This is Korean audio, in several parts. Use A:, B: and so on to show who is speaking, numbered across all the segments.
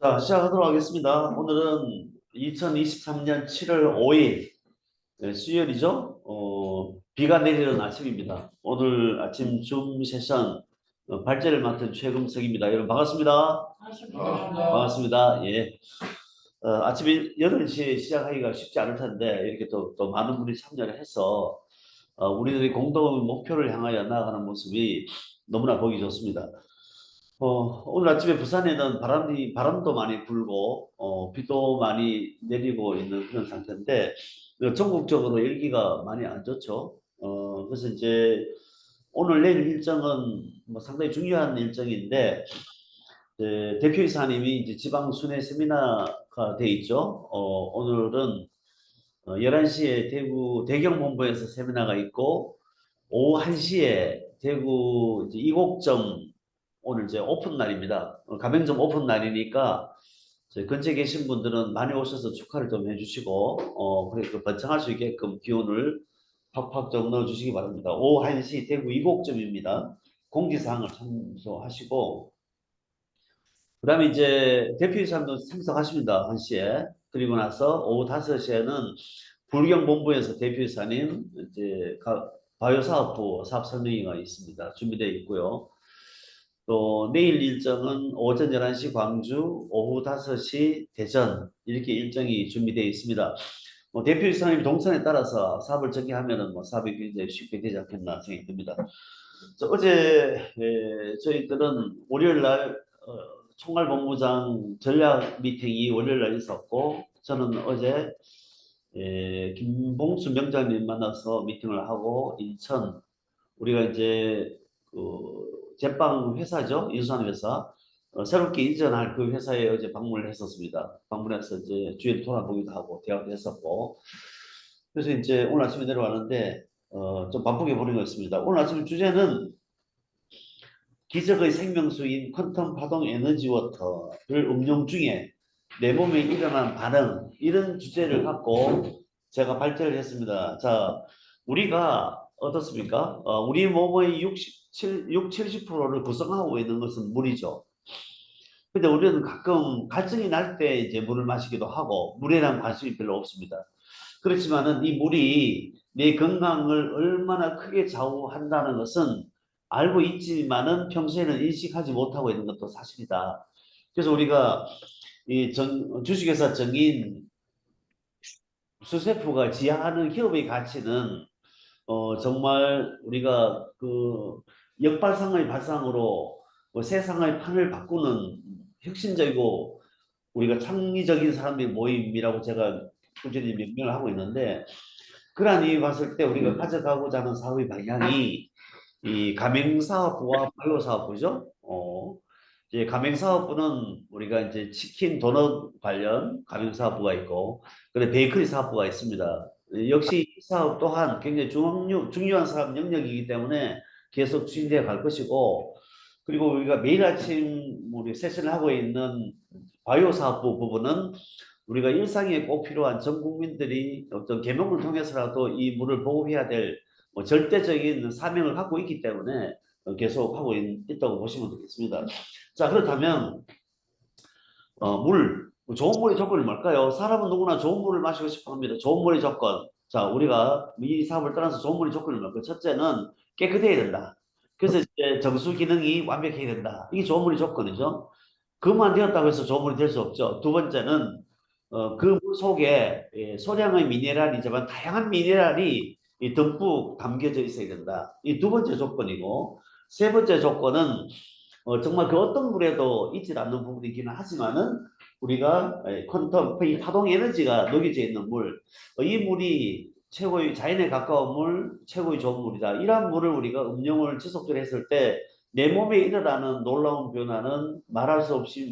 A: 자, 시작하도록 하겠습니다. 오늘은 2023년 7월 5일, 수요일이죠? 비가 내리는 아침입니다. 오늘 아침 줌 세션 발제를 맡은 최금석입니다. 여러분 반갑습니다. 반갑습니다. 예. 아침 8시에 시작하기가 쉽지 않을 텐데 이렇게 또 많은 분이 참여를 해서 우리들이 공동 목표를 향하여 나아가는 모습이 너무나 보기 좋습니다. 오늘 아침에 부산에는 바람도 많이 불고, 비도 많이 내리고 있는 그런 상태인데, 전국적으로 열기가 많이 안 좋죠. 그래서 이제 오늘 내일 일정은 뭐 상당히 중요한 일정인데, 대표이사님이 이제 지방 순회 세미나가 돼 있죠. 오늘은 11시에 대구 대경본부에서 세미나가 있고, 오후 1시에 대구 이제 이곡점 오늘 이제 오픈 날입니다. 가맹점 오픈 날이니까 저희 근처에 계신 분들은 많이 오셔서 축하를 좀 해주시고 그리고 번창할 수 있게끔 기운을 팍팍 좀 넣어주시기 바랍니다. 오후 1시 대구 이곡점입니다. 공지사항을 참조하시고 그다음에 이제 대표이사님도 참석하십니다. 1시에. 그리고 나서 오후 5시에는 불경본부에서 대표이사님 이제 바이오사업부 사업 설명회가 있습니다. 준비되어 있고요. 또 내일 일정은 오전 11시 광주, 오후 5시 대전 이렇게 일정이 준비되어 있습니다. 대표이사님 동선에 따라서 사업을 전개하면은 사업이 굉장히 쉽게 되지 않겠나 생각이 듭니다. 어제 저희들은 월요일 날 총괄본부장 전략 미팅이 월요일 날 있었고 저는 어제 김봉수 명장님 만나서 미팅을 하고 인천 우리가 이제 그 제빵 회사죠. 인수하는 회사. 새롭게 이전할 그 회사에 어제 방문을 했었습니다. 방문해서 이제 주위를 돌아보기도 하고 대화도 했었고. 그래서 이제 오늘 아침에 내려왔는데 좀 바쁘게 보낸 것 같습니다. 오늘 아침 주제는 기적의 생명수인 퀀텀 파동 에너지 워터를 음용 중에 내 몸에 일어난 반응 이런 주제를 갖고 제가 발제를 했습니다. 자, 우리가 어떻습니까? 우리 몸의 70%를 구성하고 있는 것은 물이죠. 근데 우리는 가끔 갈증이 날 때 이제 물을 마시기도 하고 물에 대한 관심이 별로 없습니다. 그렇지만은 이 물이 내 건강을 얼마나 크게 좌우한다는 것은 알고 있지만은 평소에는 인식하지 못하고 있는 것도 사실이다. 그래서 우리가 이 주식회사 정인 수세프가 지향하는 기업의 가치는 정말 우리가 그 역발상의 발상으로 세상의 판을 바꾸는 혁신적이고 우리가 창의적인 사람들의 모임이라고 제가 꾸준히 명명을 하고 있는데 그러한 의미 봤을 때 우리가 가져가고자 하는 사업의 방향이 이 가맹사업부와 바이오사업부죠. 이제 가맹사업부는 우리가 이제 치킨 도넛 관련 가맹사업부가 있고, 그다음에 베이커리 사업부가 있습니다. 역시 이 사업 또한 굉장히 중요한 사업 영역이기 때문에 계속 추진되어 갈 것이고, 그리고 우리가 매일 아침 우리 세션을 하고 있는 바이오사업부 부분은 우리가 일상에 꼭 필요한 전 국민들이 어떤 계명을 통해서라도 이 물을 보호해야 될 절대적인 사명을 갖고 있기 때문에 계속 하고 있다고 보시면 되겠습니다. 자, 그렇다면 좋은 물의 조건이 뭘까요? 사람은 누구나 좋은 물을 마시고 싶어 합니다. 좋은 물의 조건. 자, 우리가 이 사업을 떠나서 좋은 물의 조건이 뭘까요? 첫째는 깨끗해야 된다. 그래서 이제 정수 기능이 완벽해야 된다. 이게 좋은 물의 조건이죠. 그만 되었다고 해서 좋은 물이 될 수 없죠. 두 번째는 그 물 속에 소량의 미네랄이지만 다양한 미네랄이 듬뿍 담겨져 있어야 된다. 이 두 번째 조건이고 세 번째 조건은 정말 그 어떤 물에도 있지 않는 부분이기는 하지만은 우리가 퀀텀 이 파동 에너지가 녹여져 있는 물, 이 물이 최고의 자연에 가까운 물, 최고의 좋은 물이다. 이러한 물을 우리가 음용을 지속적으로 했을 때 내 몸에 일어나는 놀라운 변화는 말할 수 없을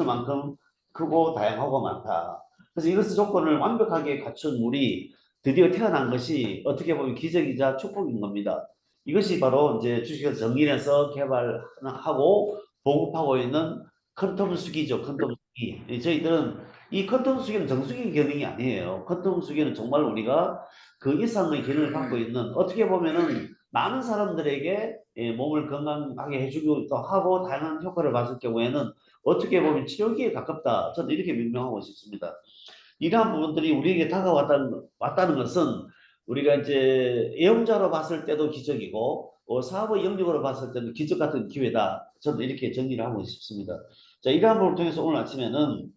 A: 만큼 크고 다양하고 많다. 그래서 이것의 조건을 완벽하게 갖춘 물이 드디어 태어난 것이 어떻게 보면 기적이자 축복인 겁니다. 이것이 바로 이제 주식회사 정인에서 개발하고 보급하고 있는 컨텀 수기죠. 컨텀 수기. 저희들은 이 컨텀 수기는 정수기 기능이 아니에요. 컨텀 수기는 정말 우리가 그 이상의 기능을 갖고 있는 어떻게 보면은 많은 사람들에게 몸을 건강하게 해주기도 하고 다양한 효과를 봤을 경우에는 어떻게 보면 치료기에 가깝다. 저는 이렇게 명명하고 싶습니다. 이러한 부분들이 우리에게 왔다는 것은 우리가 이제 애용자로 봤을 때도 기적이고 사업의 영역으로 봤을 때도 기적 같은 기회다. 저는 이렇게 정리를 하고 싶습니다. 자, 이러한 부분을 통해서 오늘 아침에는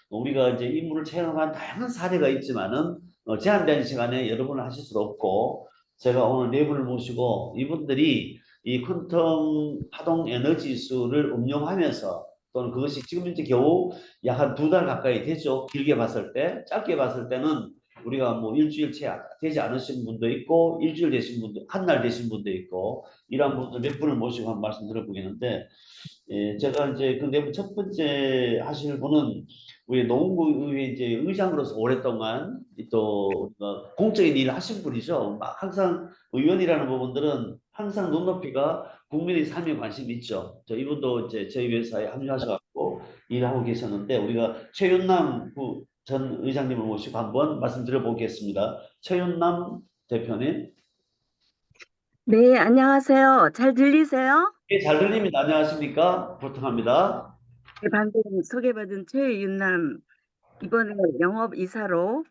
A: 우리가 이제 인물을 체험한 다양한 사례가 있지만은 제한된 시간에 여러분을 하실 수 없고 제가 오늘 네 분을 모시고 이분들이 이 퀀텀 파동 에너지 수를 응용하면서 또는 그것이 지금 현재 겨우 약 한 두 달 가까이 되죠. 길게 봤을 때, 짧게 봤을 때는 우리가 뭐 일주일 채 되지 않으신 분도 있고 일주일 되신 분도 한 달 되신 분도 있고 이러한 분들 몇 분을 모시고 한번 말씀 들어보겠는데 제가 이제 그 내부 첫 번째 하실 분은 우리 노원구의회 이제 의장으로서 오랫동안 또 공적인 일을 하신 분이죠. 막 항상 의원이라는 부분들은 항상 눈높이가 국민의 삶에 관심이 있죠. 이분도 이제 저희 회사에 합류하셔갖고 일하고 계셨는데 우리가 최윤남 전 의장님을 모시고 한번 말씀드려보겠습니다. 최윤남 대표님.
B: 네, 안녕하세요. 잘 들리세요?
A: 예, 잘 들립니다. 안녕하십니까? 부탁합니다.
B: 네, 방금 소개받은 최윤남, 이번에 영업이사로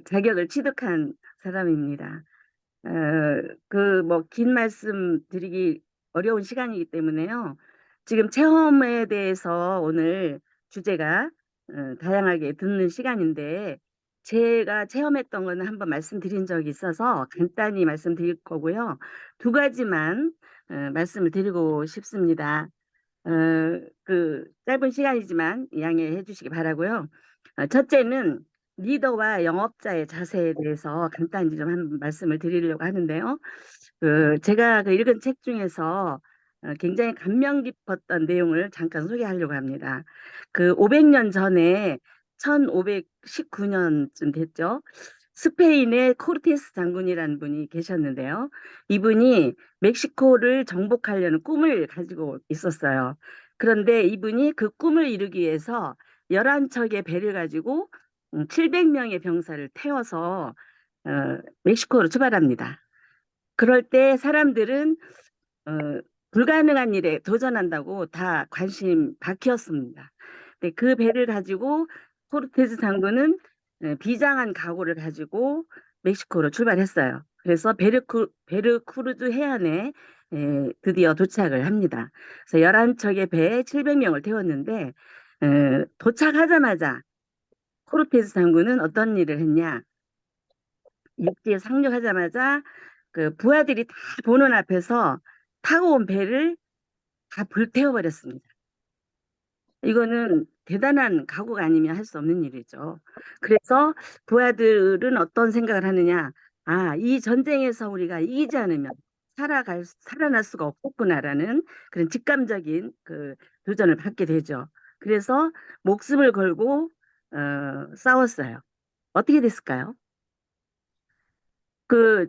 B: 자격을 취득한 사람입니다. 어, 뭐, 긴 말씀 드리기 어려운 시간이기 때문에요. 지금 체험에 대해서 오늘 주제가 다양하게 듣는 시간인데, 제가 체험했던 거는 한번 말씀드린 적이 있어서 간단히 말씀드릴 거고요. 두 가지만 말씀을 드리고 싶습니다. 어, 짧은 시간이지만 양해해 주시기 바라고요. 첫째는 리더와 영업자의 자세에 대해서 간단히 좀 한 말씀을 드리려고 하는데요. 제가 읽은 책 중에서 굉장히 감명 깊었던 내용을 잠깐 소개하려고 합니다. 500년 전에 1519년쯤 됐죠. 스페인의 코르테스 장군이라는 분이 계셨는데요. 이분이 멕시코를 정복하려는 꿈을 가지고 있었어요. 그런데 이분이 그 꿈을 이루기 위해서 11척의 배를 가지고 700명의 병사를 태워서 멕시코로 출발합니다. 그럴 때 사람들은 어, 불가능한 일에 도전한다고 다 관심 바뀌었습니다. 근데 그 배를 가지고 코르테즈 장군은 비장한 각오를 가지고 멕시코로 출발했어요. 그래서 베르크루즈 해안에 드디어 도착을 합니다. 그래서 11척의 배에 700명을 태웠는데 도착하자마자 코르테즈 장군은 어떤 일을 했냐? 육지에 상륙하자마자 그 부하들이 다 보는 앞에서 타고 온 배를 다 불태워버렸습니다. 이거는 대단한 각오가 아니면 할 수 없는 일이죠. 그래서 부하들은 어떤 생각을 하느냐? 아, 이 전쟁에서 우리가 이기지 않으면 살아날 수가 없겠구나라는 그런 직감적인 도전을 받게 되죠. 그래서 목숨을 걸고 싸웠어요. 어떻게 됐을까요? 그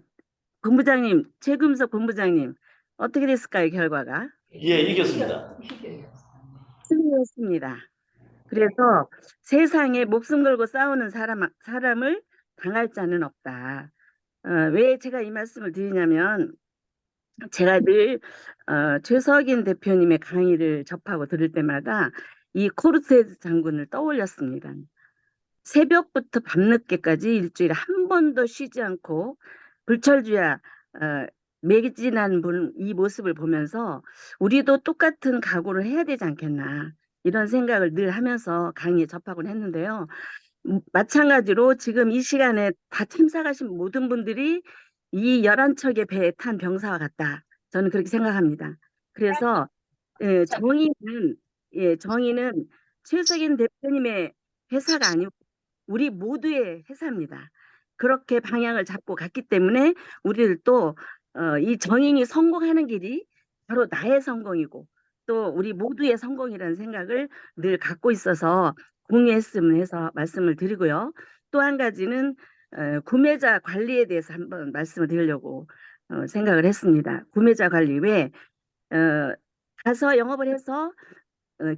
B: 본부장님, 최금석 본부장님, 어떻게 됐을까요, 결과가?
A: 예, 이겼습니다.
B: 승리했습니다. 그래서 세상에 목숨 걸고 싸우는 사람을 당할 자는 없다. 왜 제가 이 말씀을 드리냐면, 제가 늘 최석인 대표님의 강의를 접하고 들을 때마다 이 코르테즈 장군을 떠올렸습니다. 새벽부터 밤늦게까지 일주일에 한 번도 쉬지 않고 불철주야 매진한 이 모습을 보면서 우리도 똑같은 각오를 해야 되지 않겠나 이런 생각을 늘 하면서 강의에 접하곤 했는데요. 마찬가지로 지금 이 시간에 다 참석하신 모든 분들이 이 11척의 배에 탄 병사와 같다. 저는 그렇게 생각합니다. 그래서 정의는 정의는 최석인 대표님의 회사가 아니고 우리 모두의 회사입니다. 그렇게 방향을 잡고 갔기 때문에 우리들도 이 정인이 성공하는 길이 바로 나의 성공이고 또 우리 모두의 성공이라는 생각을 늘 갖고 있어서 공유했으면 해서 말씀을 드리고요. 또 한 가지는 구매자 관리에 대해서 한번 말씀을 드리려고 생각을 했습니다. 구매자 관리 왜 가서 영업을 해서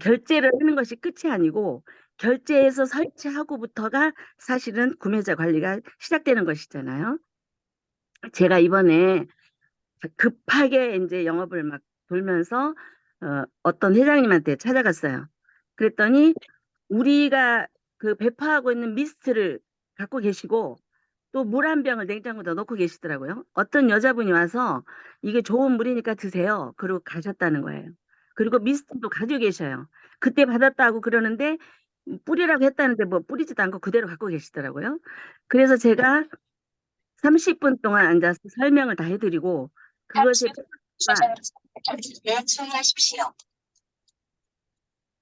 B: 결제를 하는 것이 끝이 아니고 결제해서 설치하고부터가 사실은 구매자 관리가 시작되는 것이잖아요. 제가 이번에 급하게 이제 영업을 막 돌면서 어떤 회장님한테 찾아갔어요. 그랬더니 우리가 그 배포하고 있는 미스트를 갖고 계시고 또 물 한 병을 냉장고에 넣고 계시더라고요. 어떤 여자분이 와서 이게 좋은 물이니까 드세요. 그러고 가셨다는 거예요. 그리고 미스트도 가지고 계셔요. 그때 받았다고 그러는데 뿌리라고 했다는데 뭐 뿌리지도 않고 그대로 갖고 계시더라고요. 그래서 제가 30분 동안 앉아서 설명을 다 해드리고 그것의 필요성과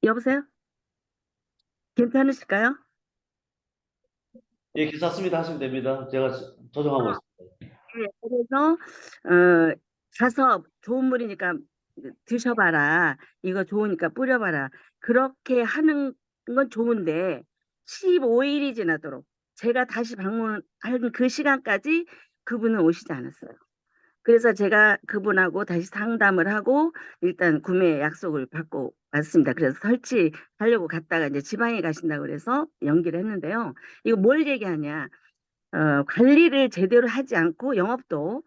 B: 여보세요? 괜찮으실까요?
A: 예, 괜찮습니다. 하시면 됩니다. 제가 조정하고 있습니다.
B: 네, 그래서 가서 좋은 물이니까 드셔봐라. 이거 좋으니까 뿌려봐라. 그렇게 하는 건 좋은데 15일이 지나도록 제가 다시 방문한 그 시간까지 그분은 오시지 않았어요. 그래서 제가 그분하고 다시 상담을 하고 일단 구매 약속을 받고 왔습니다. 그래서 설치하려고 갔다가 이제 지방에 가신다고 그래서 연기를 했는데요. 이거 뭘 얘기하냐? 관리를 제대로 하지 않고 영업도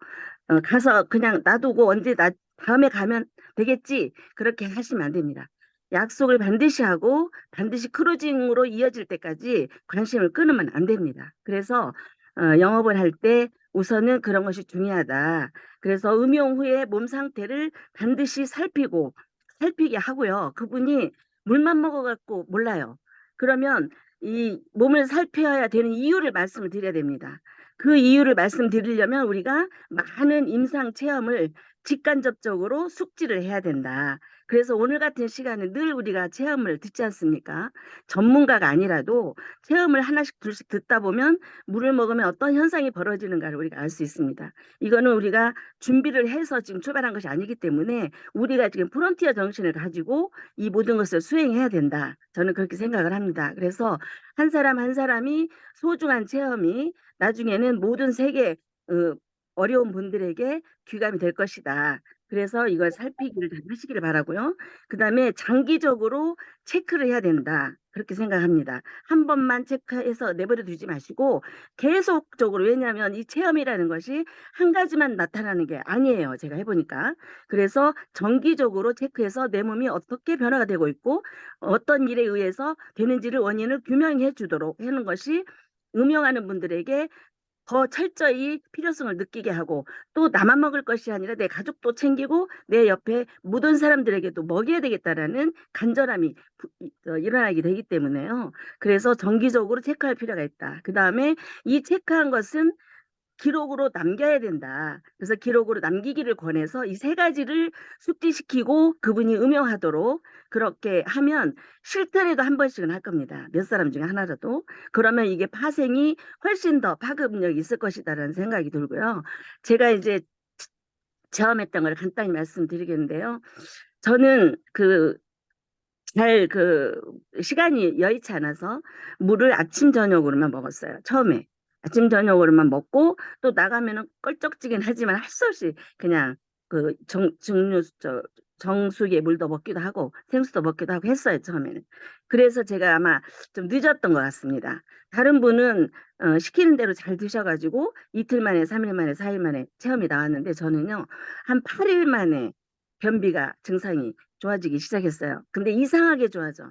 B: 가서 그냥 놔두고 언제 다음에 가면 되겠지. 그렇게 하시면 안 됩니다. 약속을 반드시 하고 반드시 크로징으로 이어질 때까지 관심을 끊으면 안 됩니다. 그래서 영업을 할 때 우선은 그런 것이 중요하다. 그래서 음용 후에 몸 상태를 반드시 살피게 하고요. 그분이 물만 먹어갖고 몰라요. 그러면 이 몸을 살펴야 되는 이유를 말씀을 드려야 됩니다. 그 이유를 말씀드리려면 우리가 많은 임상 체험을 직간접적으로 숙지를 해야 된다. 그래서 오늘 같은 시간에 늘 우리가 체험을 듣지 않습니까? 전문가가 아니라도 체험을 하나씩 둘씩 듣다 보면 물을 먹으면 어떤 현상이 벌어지는가를 우리가 알 수 있습니다. 이거는 우리가 준비를 해서 지금 출발한 것이 아니기 때문에 우리가 지금 프론티어 정신을 가지고 이 모든 것을 수행해야 된다. 저는 그렇게 생각을 합니다. 그래서 한 사람 한 사람이 소중한 체험이 나중에는 모든 세계 어려운 분들에게 귀감이 될 것이다. 그래서 이걸 살피기를 잘 하시기를 바라고요. 그다음에 장기적으로 체크를 해야 된다. 그렇게 생각합니다. 한 번만 체크해서 내버려 두지 마시고 계속적으로 왜냐하면 이 체험이라는 것이 한 가지만 나타나는 게 아니에요. 제가 해보니까. 그래서 정기적으로 체크해서 내 몸이 어떻게 변화가 되고 있고 어떤 일에 의해서 되는지를 원인을 규명해 주도록 하는 것이 음용하는 분들에게 더 철저히 필요성을 느끼게 하고 또 나만 먹을 것이 아니라 내 가족도 챙기고 내 옆에 모든 사람들에게도 먹여야 되겠다라는 간절함이 일어나게 되기 때문에요. 그래서 정기적으로 체크할 필요가 있다. 그 다음에 이 체크한 것은 기록으로 남겨야 된다. 그래서 기록으로 남기기를 권해서 이 세 가지를 숙지시키고 그분이 음용하도록 그렇게 하면 실전에도 한 번씩은 할 겁니다. 몇 사람 중에 하나라도. 그러면 이게 파생이 훨씬 더 파급력이 있을 것이다라는 생각이 들고요. 제가 이제 체험했던 걸 간단히 말씀드리겠는데요. 저는 시간이 여의치 않아서 물을 아침 저녁으로만 먹었어요. 처음에 아침 저녁으로만 먹고 또 나가면은 껄쩍지긴 하지만 할 수 없이 그냥 정수기에 물도 먹기도 하고 생수도 먹기도 하고 했어요. 처음에는. 그래서 제가 아마 좀 늦었던 것 같습니다. 다른 분은 시키는 대로 잘 드셔가지고 이틀 만에 3일 만에 4일 만에 체험이 나왔는데 저는요 한 8일 만에 변비가 증상이 좋아지기 시작했어요. 근데 이상하게 좋아져.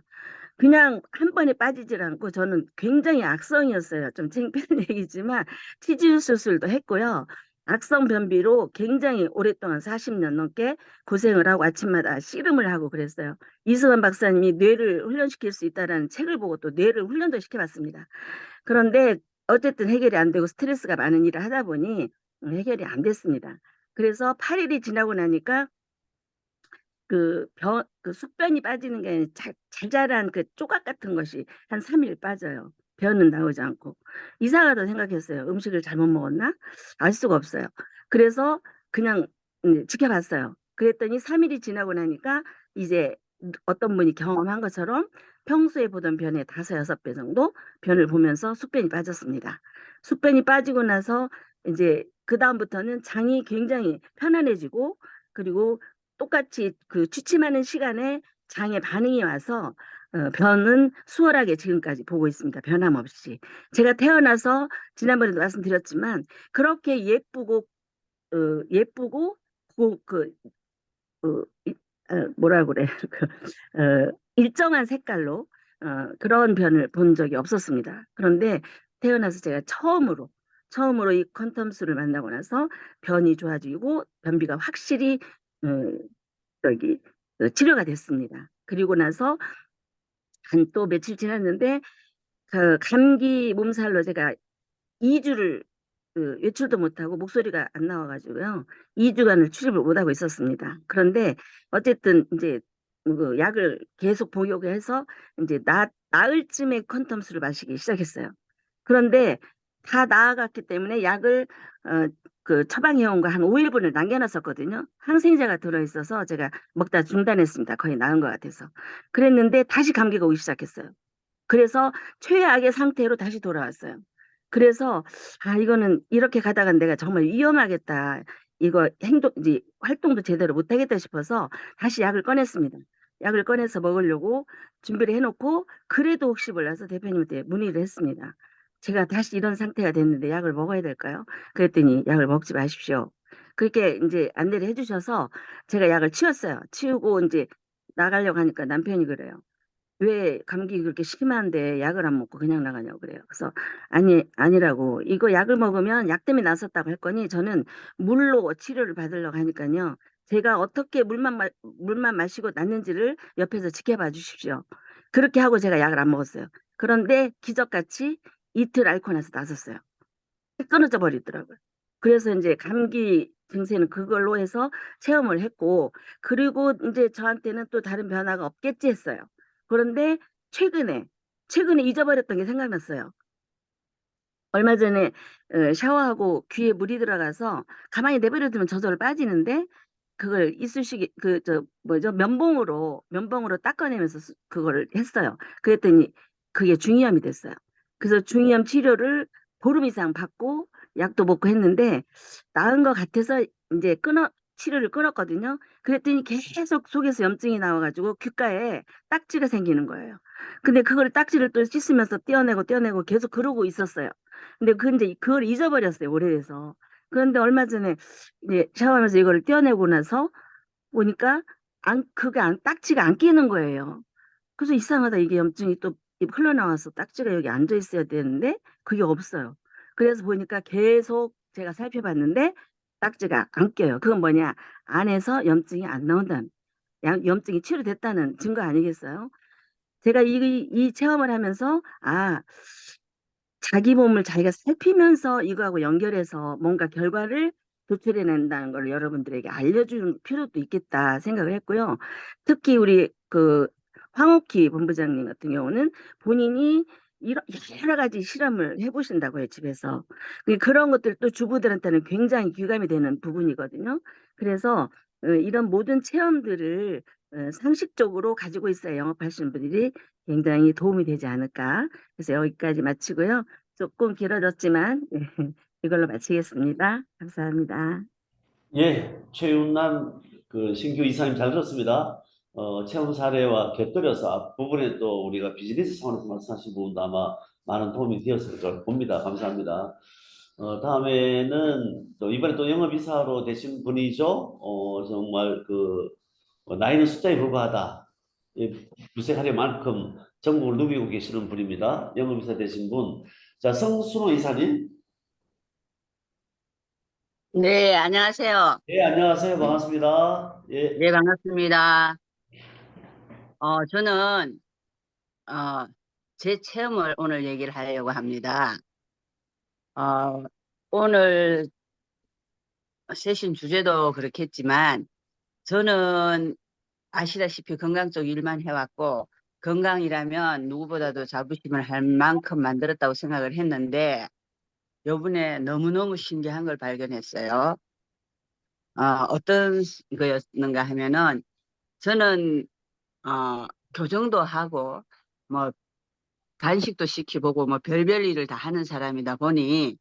B: 그냥 한 번에 빠지질 않고 저는 굉장히 악성이었어요. 좀 창피한 얘기지만 치질 수술도 했고요. 악성 변비로 굉장히 오랫동안 40년 넘게 고생을 하고 아침마다 씨름을 하고 그랬어요. 이승환 박사님이 뇌를 훈련시킬 수 있다라는 책을 보고 또 뇌를 훈련도 시켜봤습니다. 그런데 어쨌든 해결이 안 되고 스트레스가 많은 일을 하다 보니 해결이 안 됐습니다. 그래서 8일이 지나고 나니까 그 숙변이 빠지는 게 자잘한 그 조각 같은 것이 한 3일 빠져요. 변은 나오지 않고. 이상하다 생각했어요. 음식을 잘못 먹었나? 알 수가 없어요. 그래서 그냥 지켜봤어요. 그랬더니 3일이 지나고 나니까 이제 어떤 분이 경험한 것처럼 평소에 보던 변의 5, 6배 정도 변을 보면서 숙변이 빠졌습니다. 숙변이 빠지고 나서 이제 그다음부터는 장이 굉장히 편안해지고 그리고 똑같이 그 취침하는 시간에 장에 반응이 와서 변은 수월하게 지금까지 보고 있습니다. 변함없이. 제가 태어나서 지난번에도 말씀드렸지만 그렇게 예쁘고 예쁘고 뭐라 그래 일정한 색깔로 그런 변을 본 적이 없었습니다. 그런데 태어나서 제가 처음으로 이 퀀텀스를 만나고 나서 변이 좋아지고 변비가 확실히 어, 저기 치료가 됐습니다. 그리고 나서 한 또 며칠 지났는데 그 감기 몸살로 제가 2주를 외출도 못하고 목소리가 안 나와가지고요. 2주간을 출입을 못하고 있었습니다. 그런데 어쨌든 이제 그 약을 계속 복용해서 이제 나을 쯤에 퀀텀수를 마시기 시작했어요. 그런데 다 나아갔기 때문에 약을 처방해온 거 한 5일분을 남겨놨었거든요. 항생제가 들어있어서 제가 먹다 중단했습니다. 거의 나은 것 같아서. 그랬는데 다시 감기가 오기 시작했어요. 그래서 최악의 상태로 다시 돌아왔어요. 그래서 이거는 이렇게 가다가 내가 정말 위험하겠다. 이거 이제 활동도 제대로 못하겠다 싶어서 다시 약을 꺼냈습니다. 약을 꺼내서 먹으려고 준비를 해놓고 그래도 혹시 몰라서 대표님한테 문의를 했습니다. 제가 다시 이런 상태가 됐는데 약을 먹어야 될까요? 그랬더니 약을 먹지 마십시오. 그렇게 이제 안내를 해주셔서 제가 약을 치웠어요. 치우고 이제 나가려고 하니까 남편이 그래요. 왜 감기 그렇게 심한데 약을 안 먹고 그냥 나가냐고 그래요. 그래서 아니라고. 이거 약을 먹으면 약 때문에 났었다고 할 거니 저는 물로 치료를 받으려고 하니까요. 제가 어떻게 물만 마시고 났는지를 옆에서 지켜봐 주십시오. 그렇게 하고 제가 약을 안 먹었어요. 그런데 기적같이 이틀 앓고 나서 났었어요. 끊어져 버리더라고요. 그래서 이제 감기 증세는 그걸로 해서 체험을 했고, 그리고 이제 저한테는 또 다른 변화가 없겠지 했어요. 그런데 최근에, 최근에 잊어버렸던 게 생각났어요. 얼마 전에 샤워하고 귀에 물이 들어가서 가만히 내버려두면 저절로 빠지는데 그걸 이쑤시개 뭐죠 면봉으로 닦아내면서 그거를 했어요. 그랬더니 그게 중이염이 됐어요. 그래서 중이염 치료를 보름 이상 받고 약도 먹고 했는데 나은 것 같아서 이제 치료를 끊었거든요. 그랬더니 계속 속에서 염증이 나와가지고 귓가에 딱지가 생기는 거예요. 근데 그걸 딱지를 또 씻으면서 떼어내고 계속 그러고 있었어요. 근데 이제 그걸 잊어버렸어요, 오래돼서. 그런데 얼마 전에 이제 샤워하면서 이거를 떼어내고 나서 보니까 딱지가 안 끼는 거예요. 그래서 이상하다. 이게 염증이 또 흘러나와서 딱지가 여기 앉아 있어야 되는데 그게 없어요. 그래서 보니까 계속 제가 살펴봤는데 딱지가 안 껴요. 그건 뭐냐? 안에서 염증이 안 나온다는, 염증이 치료됐다는 증거 아니겠어요? 제가 이 체험을 하면서 자기 몸을 자기가 살피면서 이거하고 연결해서 뭔가 결과를 도출해낸다는 걸 여러분들에게 알려줄 필요도 있겠다 생각을 했고요. 특히 우리 황옥희 본부장님 같은 경우는 본인이 여러 가지 실험을 해보신다고 해요, 집에서. 그런 것들도 주부들한테는 굉장히 귀감이 되는 부분이거든요. 그래서 이런 모든 체험들을 상식적으로 가지고 있어야 영업하시는 분들이 굉장히 도움이 되지 않을까. 그래서 여기까지 마치고요. 조금 길어졌지만 이걸로 마치겠습니다. 감사합니다.
A: 예, 최윤남 그 신규 이사님 잘 들었습니다. 체험 사례와 곁들여서 앞부분에 또 우리가 비즈니스 차원에서 말씀하신 부분도 아마 많은 도움이 되었을 걸 봅니다. 감사합니다. 다음에는 또 이번에 또 영업이사로 되신 분이죠. 정말 나이는 숫자에 불과하다. 무색하리만큼 전국을 누비고 계시는 분입니다. 영업이사 되신 분. 자, 성순호 이사님.
C: 네, 안녕하세요.
A: 예, 안녕하세요. 반갑습니다. 예.
C: 네, 반갑습니다. 저는, 어, 제 체험을 오늘 얘기를 하려고 합니다. 어, 오늘 세신 주제도 그렇겠지만, 저는 아시다시피 건강 쪽 일만 해왔고, 건강이라면 누구보다도 자부심을 할 만큼 만들었다고 생각을 했는데, 요번에 너무너무 신기한 걸 발견했어요. 어떤 거였는가 하면은, 저는 교정도 하고 뭐 간식도 시켜보고 뭐 별별 일을 다 하는 사람이다 보니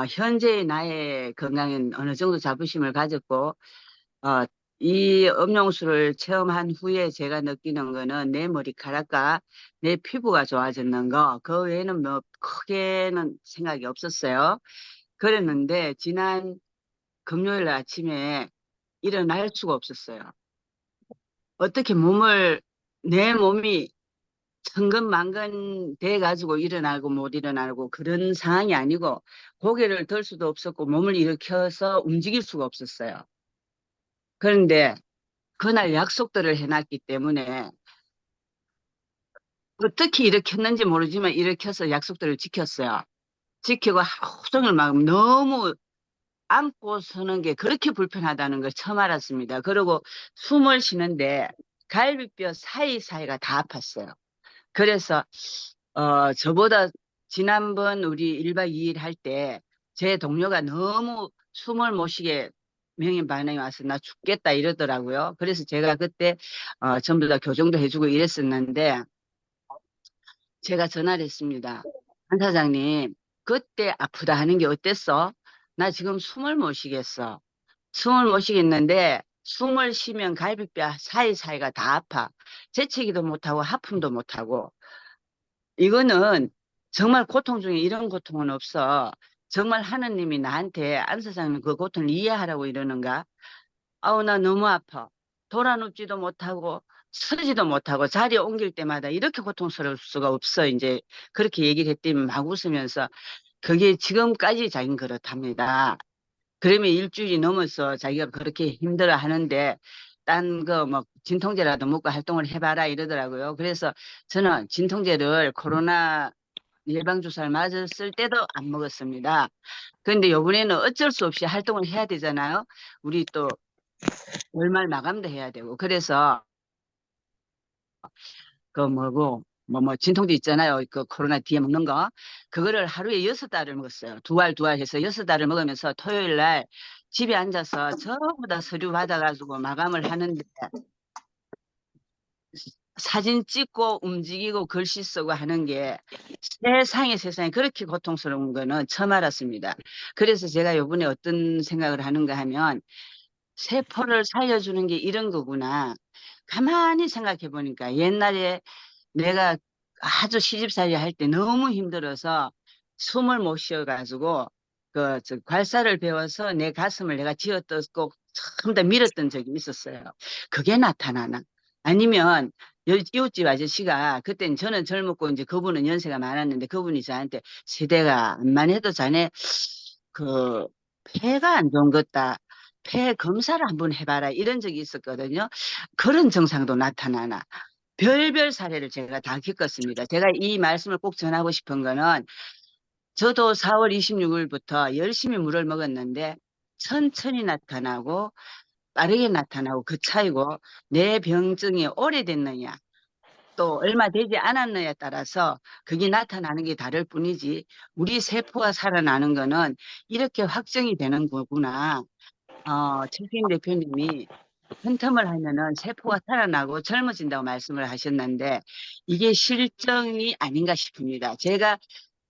C: 현재의 나의 건강엔 어느 정도 자부심을 가졌고 어, 이 음용수를 체험한 후에 제가 느끼는 거는 내 머리카락과 내 피부가 좋아졌는 거, 그 외에는 뭐 크게는 생각이 없었어요. 그랬는데 지난 금요일 아침에 일어날 수가 없었어요. 어떻게 내 몸이 천근만근 돼가지고 일어나고 못 일어나고 그런 상황이 아니고 고개를 들 수도 없었고 몸을 일으켜서 움직일 수가 없었어요. 그런데 그날 약속들을 해놨기 때문에 어떻게 일으켰는지 모르지만 일으켜서 약속들을 지켰어요. 지키고 하루 종일 막 너무 앉고 서는 게 그렇게 불편하다는 걸 처음 알았습니다. 그리고 숨을 쉬는데 갈비뼈 사이사이가 다 아팠어요. 그래서 저보다 지난번 우리 1박 2일 할 때 제 동료가 너무 숨을 못 쉬게 명인 반응이 와서 나 죽겠다 이러더라고요. 그래서 제가 그때 전부 다 교정도 해주고 이랬었는데 제가 전화를 했습니다. 한 사장님, 그때 아프다 하는 게 어땠어? 나 지금 숨을 못 쉬겠어. 숨을 못 쉬겠는데 숨을 쉬면 갈비뼈 사이사이가 다 아파. 재채기도 못하고 하품도 못하고 이거는 정말 고통 중에 이런 고통은 없어. 정말 하느님이 나한테 안 사장님 그 고통을 이해하라고 이러는가? 아우 나 너무 아파. 돌아눕지도 못하고 서지도 못하고 자리에 옮길 때마다 이렇게 고통스러울 수가 없어. 이제 그렇게 얘기를 했더니 막 웃으면서 그게 지금까지 자기는 그렇답니다. 그러면 일주일이 넘어서 자기가 그렇게 힘들어 하는데 딴 거 뭐 진통제라도 먹고 활동을 해봐라 이러더라고요. 그래서 저는 진통제를 코로나 예방주사를 맞았을 때도 안 먹었습니다. 그런데 이번에는 어쩔 수 없이 활동을 해야 되잖아요. 우리 또 월말 마감도 해야 되고. 그래서 그 뭐고 뭐 진통제 있잖아요. 그 코로나 뒤에 먹는 거. 그거를 하루에 6알을 먹었어요. 2알 해서 6알을 먹으면서 토요일 날 집에 앉아서 전부 다 서류 받아가지고 마감을 하는데 사진 찍고 움직이고 글씨 쓰고 하는 게 세상에 그렇게 고통스러운 거는 처음 알았습니다. 그래서 제가 요번에 어떤 생각을 하는가 하면 세포를 살려주는 게 이런 거구나. 가만히 생각해 보니까 옛날에 내가 아주 시집살이 할 때 너무 힘들어서 숨을 못 쉬어가지고 저 괄사를 배워서 내 가슴을 내가 쥐어뜯고 전부 다 밀었던 적이 있었어요. 그게 나타나나? 아니면 이웃집 아저씨가 그때는 저는 젊었고 이제 그분은 연세가 많았는데 그분이 저한테 세대가 암만 해도 자네 그 폐가 안 좋은 것 같다. 폐 검사를 한번 해봐라 이런 적이 있었거든요. 그런 증상도 나타나나? 별별 사례를 제가 다 겪었습니다. 제가 이 말씀을 꼭 전하고 싶은 거는 저도 4월 26일부터 열심히 물을 먹었는데 천천히 나타나고 빠르게 나타나고 그 차이고 내 병증이 오래됐느냐 또 얼마 되지 않았느냐에 따라서 그게 나타나는 게 다를 뿐이지 우리 세포가 살아나는 거는 이렇게 확정이 되는 거구나. 최수임 대표님이 팬텀을 하면은 세포가 살아나고 젊어진다고 말씀을 하셨는데 이게 실정이 아닌가 싶습니다. 제가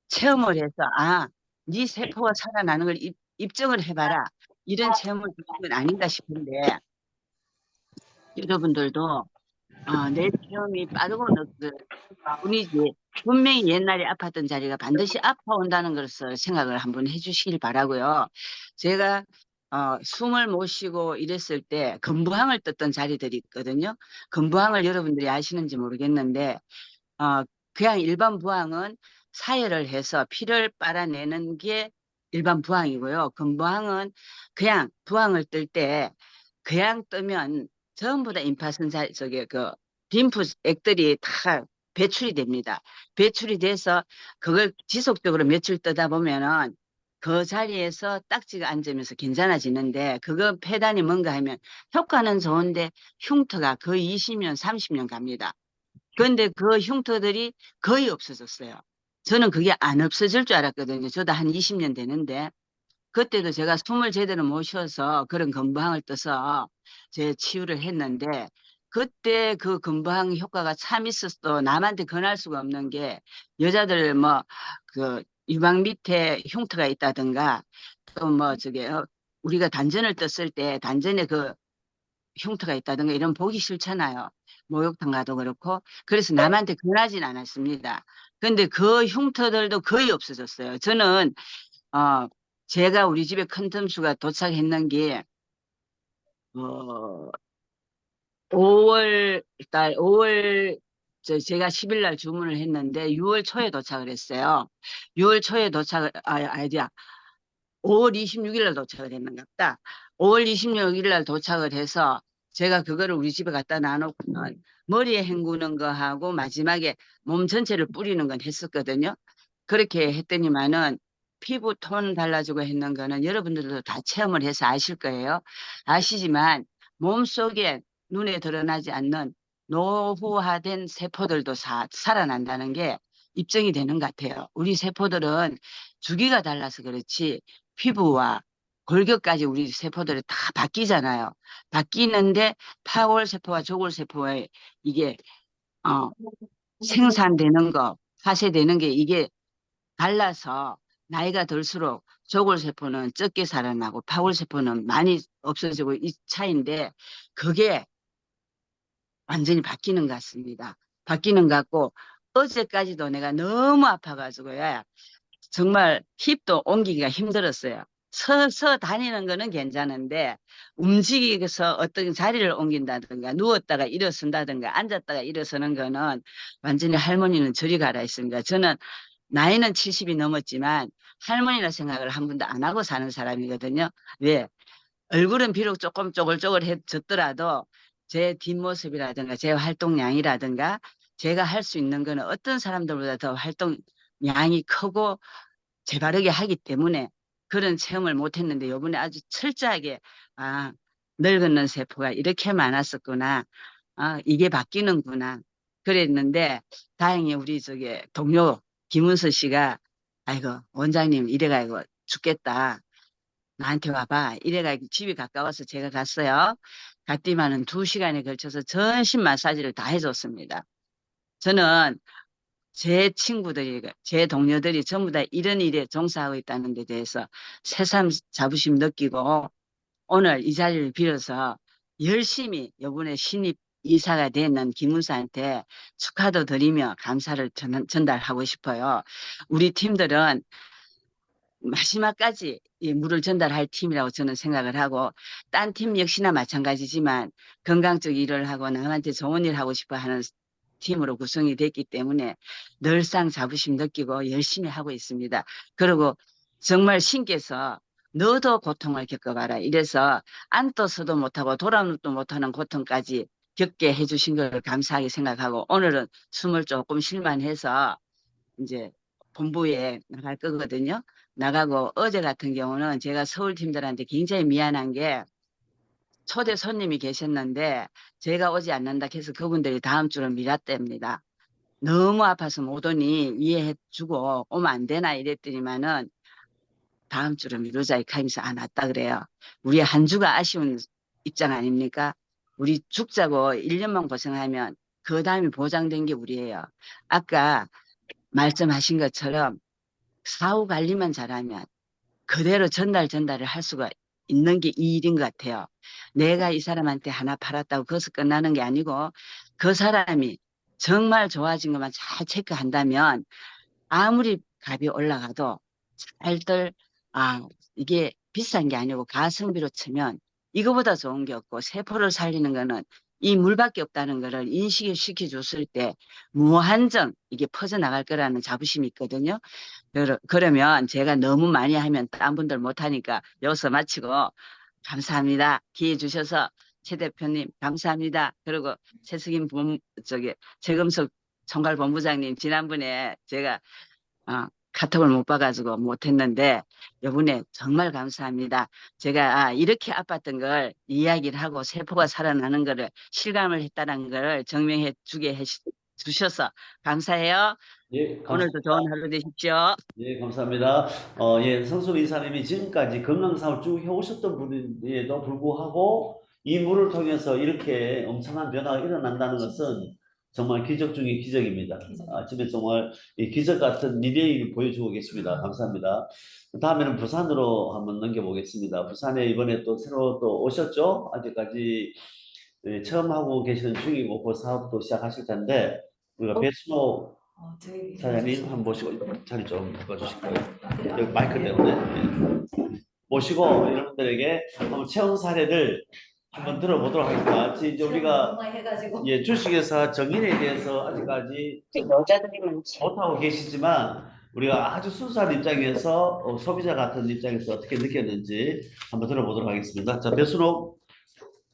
C: 체험을 해서 네 세포가 살아나는 걸 입증을 해봐라. 이런 체험을 주신 건 아닌가 싶은데 여러분들도 내 체험이 빠르고 늦은 뿐이지 분명히 옛날에 아팠던 자리가 반드시 아파온다는 것을 생각을 한번 해주시길 바라고요. 제가 숨을 못 쉬고 이랬을 때 건부항을 떴던 자리들이 있거든요. 건부항을 여러분들이 아시는지 모르겠는데 그냥 일반 부항은 사혈을 해서 피를 빨아내는 게 일반 부항이고요. 건부항은 그냥 부항을 뜰 때 그냥 뜨면 전부 다 임파선사 저기 그 림프 액들이 다 배출이 됩니다. 배출이 돼서 그걸 지속적으로 며칠 뜨다 보면은 그 자리에서 딱지가 앉으면서 괜찮아지는데 그거 폐단이 뭔가 하면 효과는 좋은데 흉터가 거의 20년, 30년 갑니다. 그런데 그 흉터들이 거의 없어졌어요. 저는 그게 안 없어질 줄 알았거든요. 저도 한 20년 되는데 그때도 제가 숨을 제대로 못 쉬어서 그런 건부항을 떠서 제 치유를 했는데 그때 그 건부항 효과가 참 있었어. 남한테 권할 수가 없는 게 여자들 뭐 그 유방 밑에 흉터가 있다든가 또 뭐 저기 우리가 단전을 떴을 때 단전에 그 흉터가 있다든가 이런 보기 싫잖아요. 목욕탕 가도 그렇고. 그래서 남한테 권하진 않았습니다. 근데 그 흉터들도 거의 없어졌어요. 저는 어 제가 우리 집에 컨텀수가 도착했는 게 어 5월 제가 10일 날 주문을 했는데 6월 초에 도착을 했어요. 6월 초에 도착을 아니야. 5월 26일 날 도착을 했는가 보다. 5월 26일 날 도착을 해서 제가 그거를 우리 집에 갖다 놔놓고는 머리에 헹구는 거 하고 마지막에 몸 전체를 뿌리는 건 했었거든요. 그렇게 했더니만은 피부 톤 달라지고 했는 거는 여러분들도 다 체험을 해서 아실 거예요. 아시지만 몸속에 눈에 드러나지 않는 노후화된 세포들도 살아난다는 게 입증이 되는 것 같아요. 우리 세포들은 주기가 달라서 그렇지 피부와 골격까지 우리 세포들이 다 바뀌잖아요. 바뀌는데 파골세포와 조골세포의 이게 어, 생산되는 거, 파쇄되는 게 이게 달라서 나이가 들수록 조골세포는 적게 살아나고 파골세포는 많이 없어지고 이 차이인데 그게 완전히 바뀌는 것 같습니다. 바뀌는 것 같고 어제까지도 내가 너무 아파가지고요. 정말 힙도 옮기기가 힘들었어요. 서서 다니는 거는 괜찮은데 움직여서 어떤 자리를 옮긴다든가 누웠다가 일어선다든가 앉았다가 일어서는 거는 완전히 할머니는 저리 가라 했습니다. 저는 나이는 70이 넘었지만 할머니라 생각을 한 번도 안 하고 사는 사람이거든요. 왜? 얼굴은 비록 조금 쪼글쪼글해졌더라도 제 뒷모습이라든가 제 활동량이라든가 제가 할 수 있는 거는 어떤 사람들보다 더 활동량이 크고 재바르게 하기 때문에 그런 체험을 못했는데 요번에 아주 철저하게 아 늙은 세포가 이렇게 많았었구나. 아 이게 바뀌는구나. 그랬는데 다행히 우리 동료 김은서 씨가 아이고 원장님 이래가지고 죽겠다. 나한테 와봐. 이래가지고 집이 가까워서 제가 갔어요. 갔더니만은 2시간에 걸쳐서 전신 마사지를 다 해줬습니다. 저는 제 친구들이, 제 동료들이 전부 다 이런 일에 종사하고 있다는 데 대해서 새삼 자부심 느끼고 오늘 이 자리를 빌어서 열심히 이번에 신입 이사가 되는 김은사한테 축하도 드리며 감사를 전달하고 싶어요. 우리 팀들은 마지막까지 이 물을 전달할 팀이라고 저는 생각을 하고 딴 팀 역시나 마찬가지지만 건강적 일을 하고 남한테 좋은 일 하고 싶어 하는 팀으로 구성이 됐기 때문에 늘상 자부심 느끼고 열심히 하고 있습니다. 그리고 정말 신께서 너도 고통을 겪어봐라. 이래서 앉도 서도 못하고 돌아눕도 못하는 고통까지 겪게 해주신 걸 감사하게 생각하고 오늘은 숨을 조금 쉴만 해서 이제 본부에 나갈 거거든요. 나가고 어제 같은 경우는 제가 서울 팀들한테 굉장히 미안한 게 초대 손님이 계셨는데 제가 오지 않는다 해서 그분들이 다음 주로 미뤘답니다. 너무 아파서 못 오니 이해해 주고 오면 안 되나 이랬더니만은 다음 주로 미루자 이렇게 하면서 안 왔다 그래요. 우리 한 주가 아쉬운 입장 아닙니까? 우리 죽자고 1년만 고생하면 그 다음에 보장된 게 우리예요. 아까 말씀하신 것처럼 사후 관리만 잘하면 그대로 전달을 할 수가 있는 게 이 일인 것 같아요. 내가 이 사람한테 하나 팔았다고 거기서 끝나는 게 아니고 그 사람이 정말 좋아진 것만 잘 체크한다면 아무리 값이 올라가도 잘들 이게 비싼 게 아니고 가성비로 치면 이거보다 좋은 게 없고 세포를 살리는 거는 이 물밖에 없다는 거를 인식을 시켜줬을 때 무한정 이게 퍼져나갈 거라는 자부심이 있거든요. 그러면 제가 너무 많이 하면 딴 분들 못하니까 여기서 마치고 감사합니다. 기회 주셔서 최 대표님 감사합니다. 그리고 최석임 최금석 총괄본부장님 지난번에 제가 카톡을 못 봐가지고 못했는데 이번에 정말 감사합니다. 제가 이렇게 아팠던 걸 이야기를 하고 세포가 살아나는 거를 실감을 했다는 걸 증명해 주게 주셔서 감사해요.
A: 예,
C: 오늘도
A: 감사합니다.
C: 좋은 하루 되십시오.
A: 예, 감사합니다. 예, 성수 이사님이 지금까지 건강사업을 쭉 해오셨던 분에도 불구하고 이 물을 통해서 이렇게 엄청난 변화가 일어난다는 것은 정말 기적 중의 기적입니다. 아침에 정말 이 기적 같은 미래를 보여주고 계십니다. 감사합니다. 다음에는 부산으로 한번 넘겨보겠습니다. 부산에 이번에 또 새로 또 오셨죠? 아직까지 처음 하고 계시는 중이고 그 사업도 시작하실 텐데 우리가 배순호
D: 저희
A: 사장님 한번 모시고 자리 좀 바꿔주실까요? 여기 마이크 때문에 모시고 여러분들에게 한번 체험 사례를 한번 들어보도록 하겠습니다. 이제 우리가
D: 해가지고
A: 주식회사 정인에 대해서 아직까지
C: 여자들이 많지.
A: 못하고 계시지만 우리가 아주 순수한 입장에서 소비자 같은 입장에서 어떻게 느꼈는지 한번 들어보도록 하겠습니다. 자, 배순호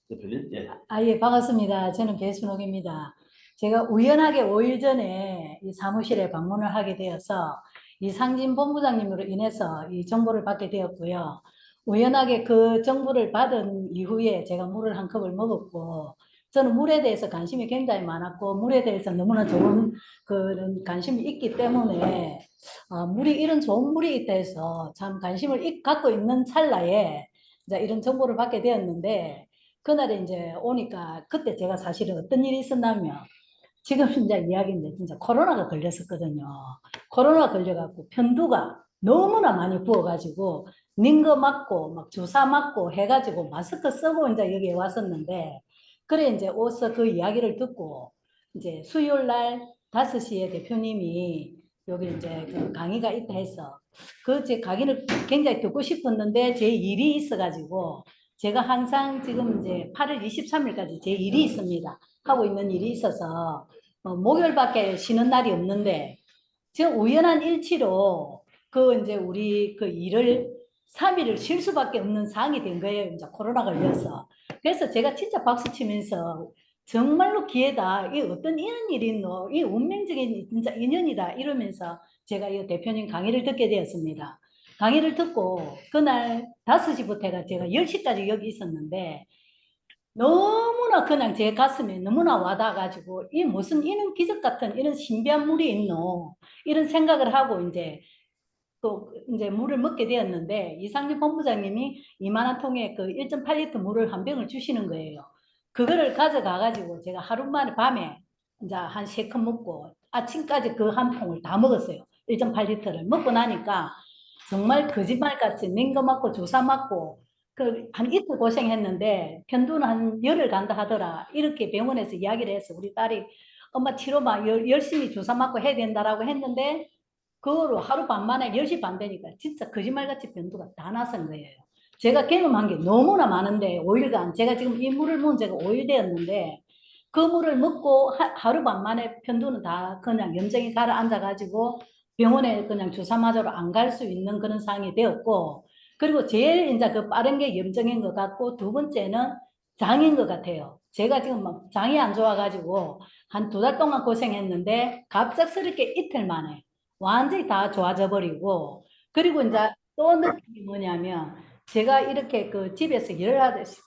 A: 대표님. 예.
D: 예, 반갑습니다. 저는 배순옥입니다. 제가 우연하게 5일 전에 이 사무실에 방문을 하게 되어서 이 상진 본부장님으로 인해서 이 정보를 받게 되었고요. 우연하게 그 정보를 받은 이후에 제가 물을 한 컵을 먹었고, 저는 물에 대해서 관심이 굉장히 많았고, 물에 대해서 너무나 좋은 그런 관심이 있기 때문에, 물이 이런 좋은 물이 있다 해서 참 관심을 갖고 있는 찰나에 이제 이런 정보를 받게 되었는데, 그날에 이제 오니까 그때 제가 사실은 어떤 일이 있었냐면 지금 이제 이야기인데 진짜 코로나가 걸렸었거든요. 코로나 걸려갖고 편두가 너무나 많이 부어가지고 닌거 맞고 막 주사 맞고 해가지고 마스크 쓰고 이제 여기에 왔었는데 그래 이제 오서 그 이야기를 듣고 이제 수요일 날 5시에 대표님이 여기 이제 그 강의가 있다 해서 그 제 강의를 굉장히 듣고 싶었는데 제 일이 있어가지고 제가 항상 지금 이제 8월 23일까지 제 일이 있습니다. 하고 있는 일이 있어서 목요일밖에 쉬는 날이 없는데 지금 우연한 일치로 그 이제 우리 그 일을 3일을 쉴 수밖에 없는 상황이 된 거예요. 이제 코로나 걸려서. 그래서 제가 진짜 박수 치면서 정말로 기회다. 이 어떤 이런 일이 있노? 이 운명적인 진짜 인연이다. 이러면서 제가 이 대표님 강의를 듣게 되었습니다. 강의를 듣고 그날 5시부터가 제가 10시까지 여기 있었는데 너무나 그냥 제 가슴에 너무나 와닿아가지고 이 무슨 이런 기적 같은 이런 신비한 물이 있노 이런 생각을 하고 또 이제 물을 먹게 되었는데 이상민 본부장님이 이만한 통에 그 1.8리터 물을 한 병을 주시는 거예요. 그거를 가져가가지고 제가 하루 만에 밤에 이제 한 3컵 먹고 아침까지 그 한 통을 다 먹었어요. 1.8리터를 먹고 나니까 정말 거짓말같이 맹거 맞고 주사 맞고 그 한 이틀 고생했는데 편도는 한 열흘 간다 하더라. 이렇게 병원에서 이야기를 해서 우리 딸이 엄마 치료 막 열심히 주사 맞고 해야 된다라고 했는데 그거로 하루 반 만에 10시 반 되니까 진짜 거짓말같이 변두가 다 나선 거예요. 제가 경험한 게 너무나 많은데 5일간 제가 지금 이 물을 먹은 지가 5일 되었는데 그 물을 먹고 하루 반 만에 편두는 다 그냥 염증이 가라앉아가지고 병원에 그냥 주사 맞으러 안 갈 수 있는 그런 상황이 되었고 그리고 제일 이제 그 빠른 게 염증인 것 같고 두 번째는 장인 것 같아요. 제가 지금 막 장이 안 좋아가지고 한 2달 동안 고생했는데 갑작스럽게 이틀 만에 완전히 다 좋아져 버리고 그리고 이제 또 느낀 게 뭐냐면 제가 이렇게 그 집에서 일을 하듯이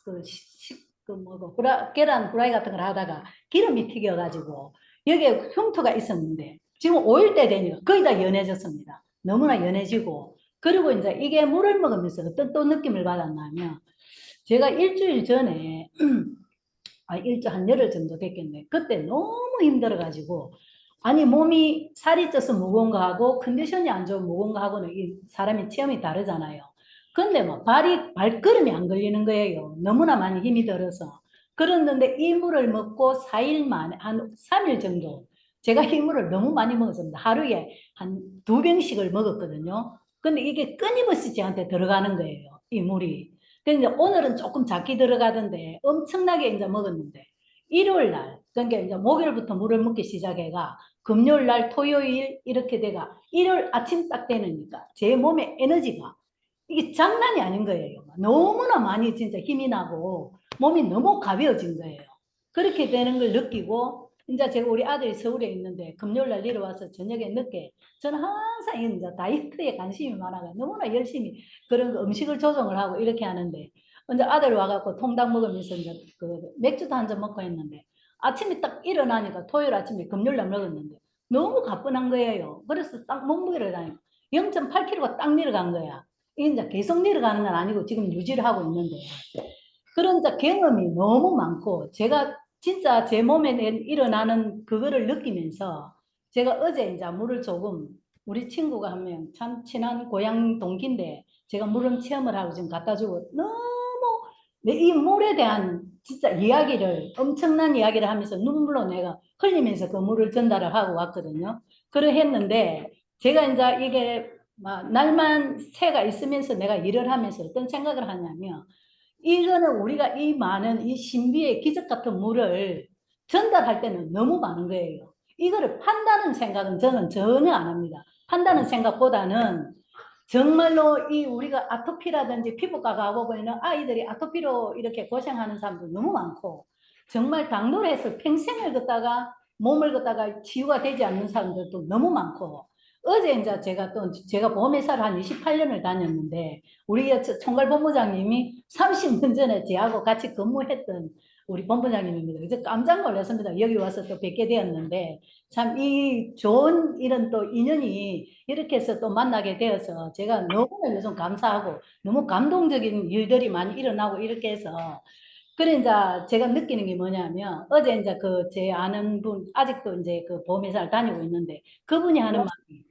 D: 계란 후라이 같은 걸 하다가 기름이 튀겨가지고 여기에 흉터가 있었는데 지금 5일째 되니까 거의 다 연해졌습니다. 너무나 연해지고 그리고 이제 이게 물을 먹으면서 어떤 또 느낌을 받았냐면 제가 일주일 전에 일주일 한 열흘 정도 됐겠네. 그때 너무 힘들어가지고 아니 몸이 살이 쪄서 무거운 거하고 컨디션이 안 좋은 무거운 거하고는 이 사람이 체험이 다르잖아요. 근데 뭐 발걸음이 안 걸리는 거예요. 너무나 많이 힘이 들어서. 그랬는데 이 물을 먹고 4일 만에 한 3일 정도 제가 이 물을 너무 많이 먹었습니다. 하루에 한 2병씩을 먹었거든요. 근데 이게 끊임없이 저한테 들어가는 거예요. 이 물이. 근데 오늘은 조금 작게 들어가던데 엄청나게 이제 먹었는데 일요일 날 그러니까 이제 목요일부터 물을 먹기 시작해가 금요일 날 토요일 이렇게 돼가 일요일 아침 딱 되니까 제 몸의 에너지가 이게 장난이 아닌 거예요. 너무나 많이 진짜 힘이 나고 몸이 너무 가벼워진 거예요. 그렇게 되는 걸 느끼고 이제 제가 우리 아들이 서울에 있는데 금요일 날 내려와서 저녁에 늦게 저는 항상 이제 다이어트에 관심이 많아가 너무나 열심히 그런 음식을 조정을 하고 이렇게 하는데 이제 아들 와갖고 통닭 먹으면서 이제 그 맥주도 한 잔 먹고 했는데 아침에 딱 일어나니까 토요일 아침에 금요일 날 먹었는데 너무 가뿐한 거예요. 그래서 딱 몸무게를 다니까 0.8kg가 딱 내려간 거야. 이게 이제 계속 내려가는 건 아니고 지금 유지를 하고 있는데 그런 이제 경험이 너무 많고 제가 진짜 제 몸에 일어나는 그거를 느끼면서 제가 어제 이제 물을 조금 우리 친구가 한 명 참 친한 고향 동기인데 제가 물을 체험을 하고 지금 갖다 주고 너무 이 물에 대한 진짜 이야기를 엄청난 이야기를 하면서 눈물로 내가 흘리면서 그 물을 전달을 하고 왔거든요. 그래 했는데 제가 이제 이게 막 날만 새가 있으면서 내가 일을 하면서 어떤 생각을 하냐면 이거는 우리가 이 많은 이 신비의 기적 같은 물을 전달할 때는 너무 많은 거예요. 이거를 판다는 생각은 저는 전혀 안 합니다. 판다는 생각보다는 정말로 이 우리가 아토피라든지 피부과 가보면 아이들이 아토피로 이렇게 고생하는 사람도 너무 많고 정말 당뇨로 해서 평생을 걷다가 몸을 걷다가 치유가 되지 않는 사람들도 너무 많고 어제 이제 제가 보험회사를 한 28년을 다녔는데 우리 총괄 본부장님이 30년 전에 저하고 같이 근무했던 우리 본부장님입니다. 그래서 깜짝 놀랐습니다. 여기 와서 또 뵙게 되었는데 참 이 좋은 이런 또 인연이 이렇게 해서 또 만나게 되어서 제가 너무나 요즘 감사하고 너무 감동적인 일들이 많이 일어나고 이렇게 해서 그래 이제 제가 느끼는 게 뭐냐면 어제 이제 그 제 아는 분 아직도 이제 그 보험회사를 다니고 있는데 그분이 하는 말이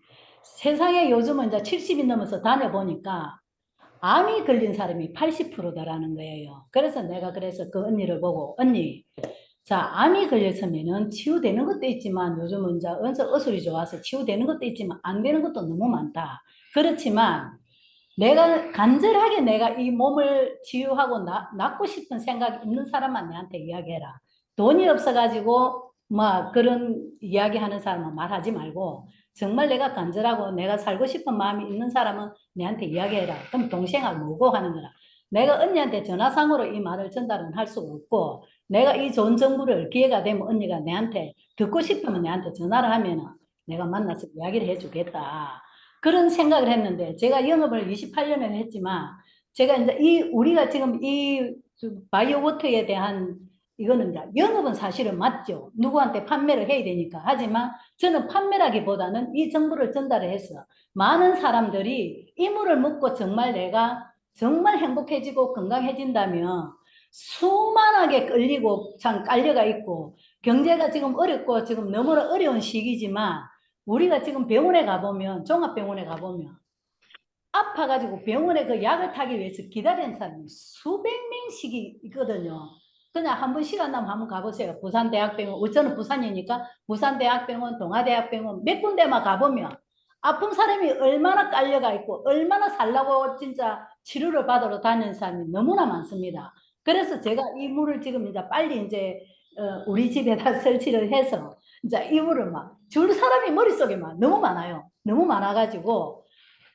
D: 세상에 요즘은 이제 70이 넘어서 다녀보니까 암이 걸린 사람이 80%다라는 거예요. 그래서 내가 그래서 그 언니를 보고 언니 자, 암이 걸렸으면은 치유되는 것도 있지만 요즘은 이제 어술이 좋아서 치유되는 것도 있지만 안 되는 것도 너무 많다. 그렇지만 내가 간절하게 내가 이 몸을 치유하고 낫고 싶은 생각이 있는 사람만 내한테 이야기해라. 돈이 없어가지고 막 그런 이야기하는 사람은 말하지 말고 정말 내가 간절하고 내가 살고 싶은 마음이 있는 사람은 내한테 이야기해라. 그럼 동생아 뭐고 하는 거라. 내가 언니한테 전화상으로 이 말을 전달은 할 수가 없고 내가 이 좋은 정보를 기회가 되면 언니가 내한테 듣고 싶으면 내한테 전화를 하면은 내가 만나서 이야기를 해주겠다. 그런 생각을 했는데 제가 영업을 28년을 했지만 제가 이제 우리가 지금 이 바이오 워터에 대한 이거는 이제 영업은 사실은 맞죠. 누구한테 판매를 해야 되니까. 하지만 저는 판매라기보다는 이 정보를 전달을 해서 많은 사람들이 이 물을 먹고 정말 내가 정말 행복해지고 건강해진다면 수만하게 끌리고 참 깔려가 있고 경제가 지금 어렵고 지금 너무나 어려운 시기지만 우리가 지금 병원에 가보면 종합병원에 가보면 아파가지고 병원에 그 약을 타기 위해서 기다리는 사람이 수백 명씩이 있거든요. 그냥 한 번 시간 나면 한번 가보세요. 부산대학병원, 저는 부산이니까 부산대학병원, 동아대학병원 몇 군데만 가보면 아픈 사람이 얼마나 깔려가 있고 얼마나 살라고 진짜 치료를 받으러 다니는 사람이 너무나 많습니다. 그래서 제가 이 물을 지금 이제 빨리 이제 우리 집에다 설치를 해서 이제 이 물을 막 줄 사람이 머릿속에 막 너무 많아요. 너무 많아가지고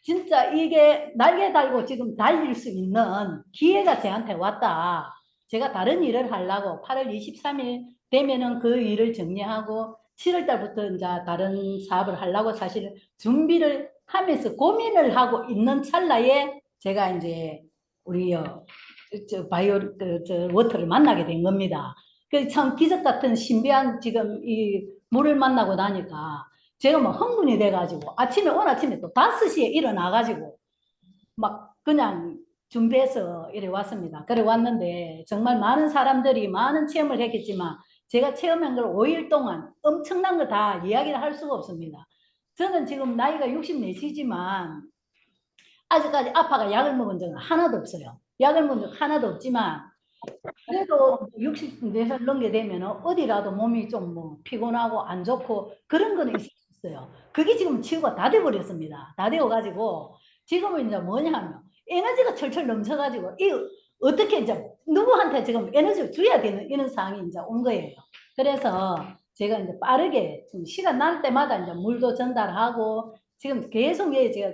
D: 진짜 이게 날개 달고 지금 달릴 수 있는 기회가 저한테 왔다. 제가 다른 일을 하려고 8월 23일 되면은 그 일을 정리하고 7월 달부터 이제 다른 사업을 하려고 사실 준비를 하면서 고민을 하고 있는 찰나에 제가 이제 우리 바이오 워터를 만나게 된 겁니다. 그 참 기적 같은 신비한 지금 이 물을 만나고 나니까 제가 막 흥분이 돼가지고 오늘 아침에 또 5시에 일어나가지고 막 그냥 준비해서 이래 왔습니다. 그래 왔는데 정말 많은 사람들이 많은 체험을 했겠지만 제가 체험한 걸 5일 동안 엄청난 거 다 이야기를 할 수가 없습니다. 저는 지금 나이가 64시지만 아직까지 아빠가 약을 먹은 적은 하나도 없어요. 약을 먹은 적 하나도 없지만 그래도 64살 넘게 되면 어디라도 몸이 좀 뭐 피곤하고 안 좋고 그런 거는 있어요. 그게 지금 치유가 다 돼버렸습니다. 다 되어가지고 지금은 이제 뭐냐면 에너지가 철철 넘쳐가지고 이 어떻게 이제 누구한테 지금 에너지를 줘야 되는 이런 상황이 이제 온 거예요. 그래서 제가 이제 빠르게 좀 시간 날 때마다 이제 물도 전달하고 지금 계속 제가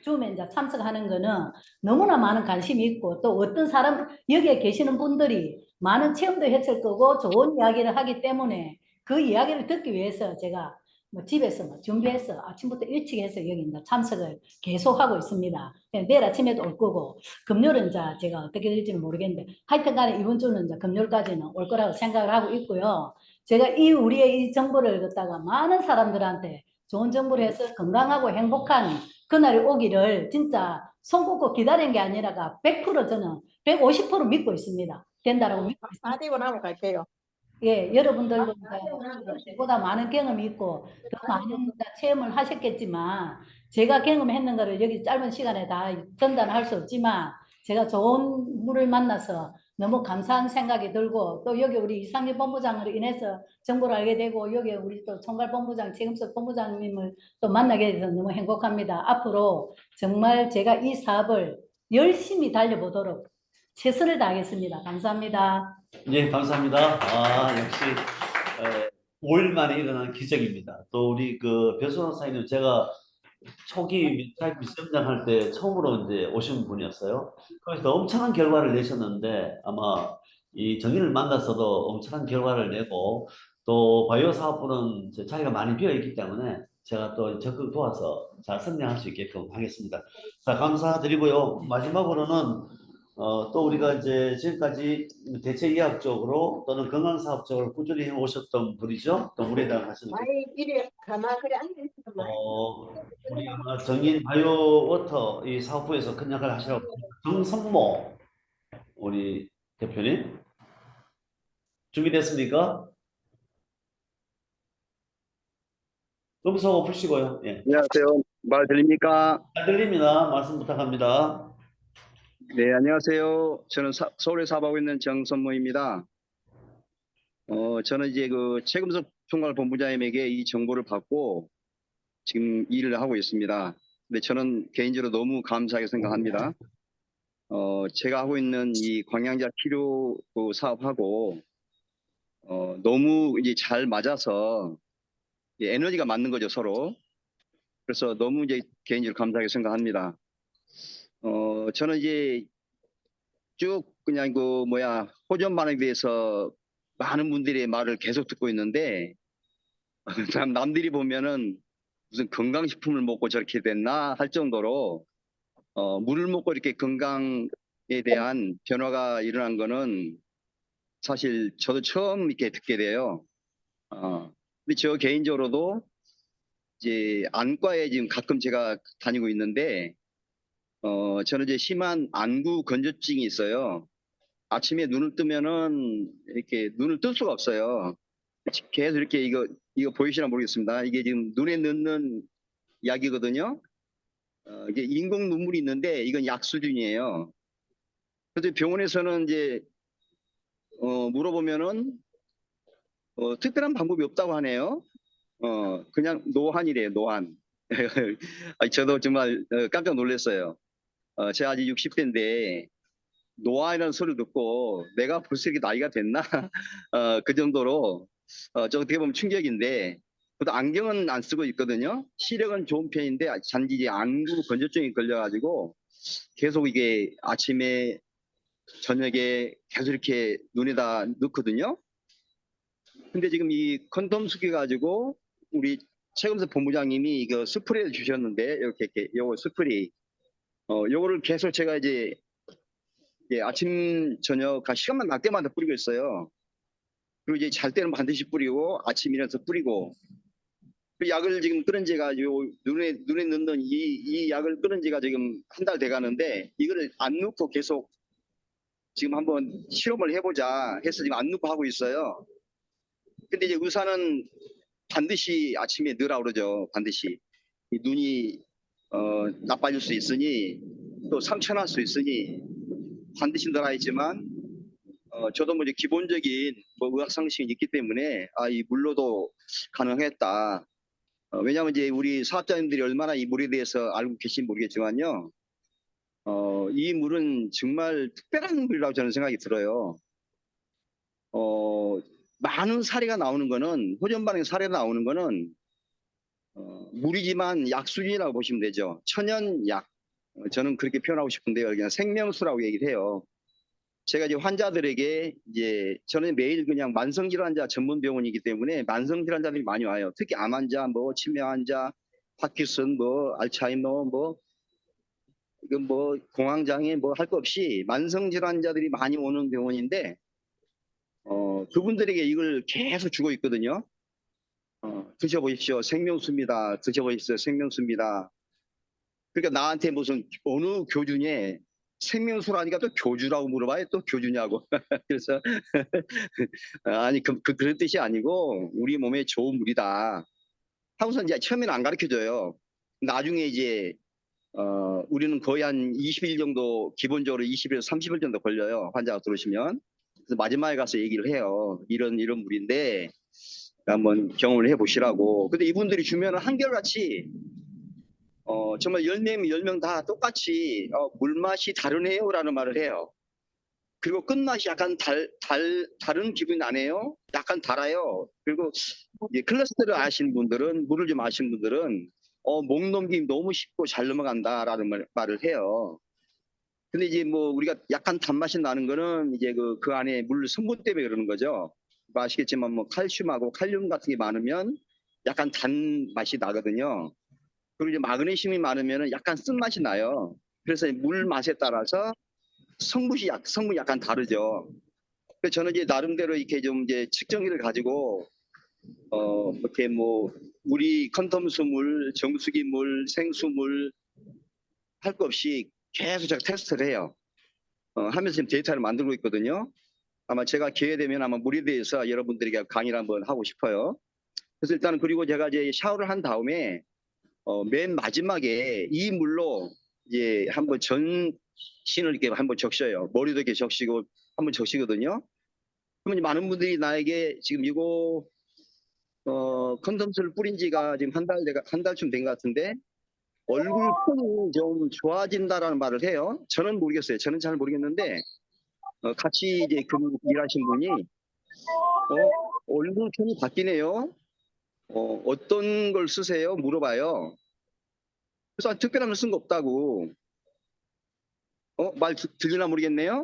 D: 줌에 이제 참석하는 거는 너무나 많은 관심이 있고 또 어떤 사람 여기에 계시는 분들이 많은 체험도 했을 거고 좋은 이야기를 하기 때문에 그 이야기를 듣기 위해서 제가 뭐 집에서 뭐 준비해서 아침부터 일찍 해서 여기 이제 참석을 계속하고 있습니다. 내일 아침에도 올 거고 금요일은 이제 제가 어떻게 될지는 모르겠는데 하여튼 간에 이번 주는 이제 금요일까지는 올 거라고 생각을 하고 있고요. 제가 우리의 이 정보를 갖다가 많은 사람들한테 좋은 정보를 해서 건강하고 행복한 그날이 오기를 진짜 손 꼽고 기다린 게 아니라가 100% 저는 150% 믿고 있습니다. 된다라고 믿고 있습니다.
E: 다 되고 나면 갈게요.
D: 예, 여러분들도 보다 많은 경험이 있고 더 많은 체험을 하셨겠지만 제가 경험했는 거를 여기 짧은 시간에 다 전달할 수 없지만 제가 좋은 분을 만나서 너무 감사한 생각이 들고 또 여기 우리 이상일 본부장으로 인해서 정보를 알게 되고 여기 우리 또 총괄본부장 최금석 본부장님을 또 만나게 돼서 너무 행복합니다. 앞으로 정말 제가 이 사업을 열심히 달려보도록 최선을 다하겠습니다. 감사합니다.
A: 예, 감사합니다. 역시 5일 만에 일어난 기적입니다. 또 우리 그 배순호 사장님 제가 초기 사이트 시험장 때 처음으로 이제 오신 분이었어요. 그래서 엄청난 결과를 내셨는데 아마 이 정인을 만나서도 엄청난 결과를 내고 또 바이오 사업부는 자리가 많이 비어 있기 때문에 제가 또 적극 도와서 잘 성장할 수 있게끔 하겠습니다. 자, 감사드리고요. 마지막으로는 또 우리가 이제 지금까지 대체의학적으로 또는 건강사업적으로 꾸준히 해오셨던 분이죠. 또 우리에 대한 하시는 분.
E: 이래 가만 그래 앉아있어 마.
A: 우리 아마 정인 바이오워터 이 사업부에서 큰 역할을 하시라고 정선모 우리 대표님 준비됐습니까? 음소 푸시고요. 예.
F: 안녕하세요. 말 들립니까?
A: 잘 들립니다. 말씀 부탁합니다.
F: 네, 안녕하세요. 저는 서울에 사업하고 있는 정선모입니다. 저는 이제 그 최금석 총괄본부장님에게 이 정보를 받고 지금 일을 하고 있습니다. 근데 저는 개인적으로 너무 감사하게 생각합니다. 제가 하고 있는 이 광양자 치료 그 사업하고 너무 이제 잘 맞아서 에너지가 맞는 거죠, 서로. 그래서 너무 이제 개인적으로 감사하게 생각합니다. 저는 이제 쭉 그냥 그 호전반에 대해서 많은 분들의 말을 계속 듣고 있는데 참 남들이 보면은 무슨 건강식품을 먹고 저렇게 됐나 할 정도로 물을 먹고 이렇게 건강에 대한 변화가 일어난 거는 사실 저도 처음 이렇게 듣게 돼요. 근데 저 개인적으로도 이제 안과에 지금 가끔 제가 다니고 있는데 저는 이제 심한 안구 건조증이 있어요. 아침에 눈을 뜨면은 이렇게 눈을 뜰 수가 없어요. 계속 이렇게 이거 보이시나 모르겠습니다. 이게 지금 눈에 넣는 약이거든요. 이게 인공 눈물이 있는데 이건 약 수준이에요. 그래서 병원에서는 이제 물어보면은 특별한 방법이 없다고 하네요. 그냥 노안이래요, 노안. 저도 정말 깜짝 놀랐어요. 제가 아직 60대인데 노안이라는 소리를 듣고 내가 벌써 이렇게 나이가 됐나? 그 정도로 저 어떻게 보면 충격인데 그래도 안경은 안 쓰고 있거든요. 시력은 좋은 편인데 단지 이제 안구 건조증이 걸려가지고 계속 이게 아침에 저녁에 계속 이렇게 눈에다 넣거든요. 근데 지금 이 컨돔 쓰기 가지고 우리 최금석 본부장님이 이거 스프레이를 주셨는데 이렇게 요거 스프레이 요거를 계속 제가 이제 아침 저녁 시간만 날 때마다 뿌리고 있어요. 그리고 이제 잘 때는 반드시 뿌리고 아침 일어나서 뿌리고 그 약을 지금 끊은 지가 눈에 넣는 이 약을 끊은 지가 지금 한 달 돼 가는데 이거를 안 넣고 계속 지금 한번 실험을 해보자 해서 지금 안 넣고 하고 있어요. 근데 이제 의사는 반드시 아침에 넣으라 그러죠. 반드시 이 눈이 나빠질 수 있으니 또 상처 날 수 있으니 반드시 넣어라 했지만 저도 뭐 이제 기본적인 의학 상식이 있기 때문에 이 물로도 가능했다. 왜냐하면 이제 우리 사업자님들이 얼마나 이 물에 대해서 알고 계신지 모르겠지만요. 이 물은 정말 특별한 물이라고 저는 생각이 들어요. 많은 사례가 나오는 거는 호전 반응 사례가 나오는 거는 물이지만 약 수준이라고 보시면 되죠. 천연약. 저는 그렇게 표현하고 싶은데요. 그냥 생명수라고 얘기를 해요. 제가 이제 환자들에게 이제 저는 매일 그냥 만성질환자 전문 병원이기 때문에 만성질환자들이 많이 와요. 특히 암 환자, 치매 환자, 파킨슨, 알츠하이머, 이건 공황장애 할 거 없이 만성질환자들이 많이 오는 병원인데 그분들에게 이걸 계속 주고 있거든요. 드셔보십시오. 생명수입니다. 드셔보십시오. 생명수입니다. 그러니까 나한테 무슨 어느 교주에 생명수라니까 또 교주라고 물어봐요. 또 교주냐고. 그래서 아니 그런 뜻이 아니고 우리 몸에 좋은 물이다. 하고서 이제 처음에는 안 가르쳐줘요. 나중에 이제 우리는 거의 한 20일 정도, 기본적으로 20일에서 30일 정도 걸려요. 환자가 들어오시면. 그래서 마지막에 가서 얘기를 해요. 이런 물인데 한번 경험을 해보시라고. 근데 이분들이 주면은 한결같이 정말 10명, 10명 다 똑같이 물맛이 다르네요라는 말을 해요. 그리고 끝맛이 약간 다른 기분이 나네요. 약간 달아요. 그리고 이제 클러스터를 아시는 분들은, 물을 좀 아시는 분들은 목 넘김이 너무 쉽고 잘 넘어간다라는 말을 해요. 근데 이제 뭐 우리가 약간 단맛이 나는 거는 이제 그 안에 물 성분 때문에 그러는 거죠. 뭐 아시겠지만 뭐 칼슘하고 칼륨 같은 게 많으면 약간 단맛이 나거든요. 그리고 이제 마그네슘이 많으면 약간 쓴맛이 나요. 그래서 물 맛에 따라서 성분이 약간 다르죠. 그래서 저는 이제 나름대로 이렇게 좀 이제 측정기를 가지고 이렇게 뭐 우리 컨텀수물, 정수기물, 생수물 할 것 없이 계속 제가 테스트를 해요. 하면서 지금 데이터를 만들고 있거든요. 아마 제가 기회 되면 아마 물에 대해서 여러분들에게 강의를 한번 하고 싶어요. 그래서 일단 그리고 제가 이제 샤워를 한 다음에 맨 마지막에 이 물로 이제 한번 전신을 이렇게 한번 적셔요. 머리도 이렇게 적시고 한번 적시거든요. 그러면 많은 분들이 나에게 지금 이거 컨덤스를 뿌린 지가 지금 한 달쯤 된 것 같은데 얼굴 톤이 좀 좋아진다라는 말을 해요. 저는 모르겠어요. 저는 잘 모르겠는데 같이 이제 일하신 분이 얼굴 톤이 바뀌네요. 어떤 걸 쓰세요? 물어봐요. 그래서 특별한 걸 쓴 거 없다고. 말 들리나 모르겠네요.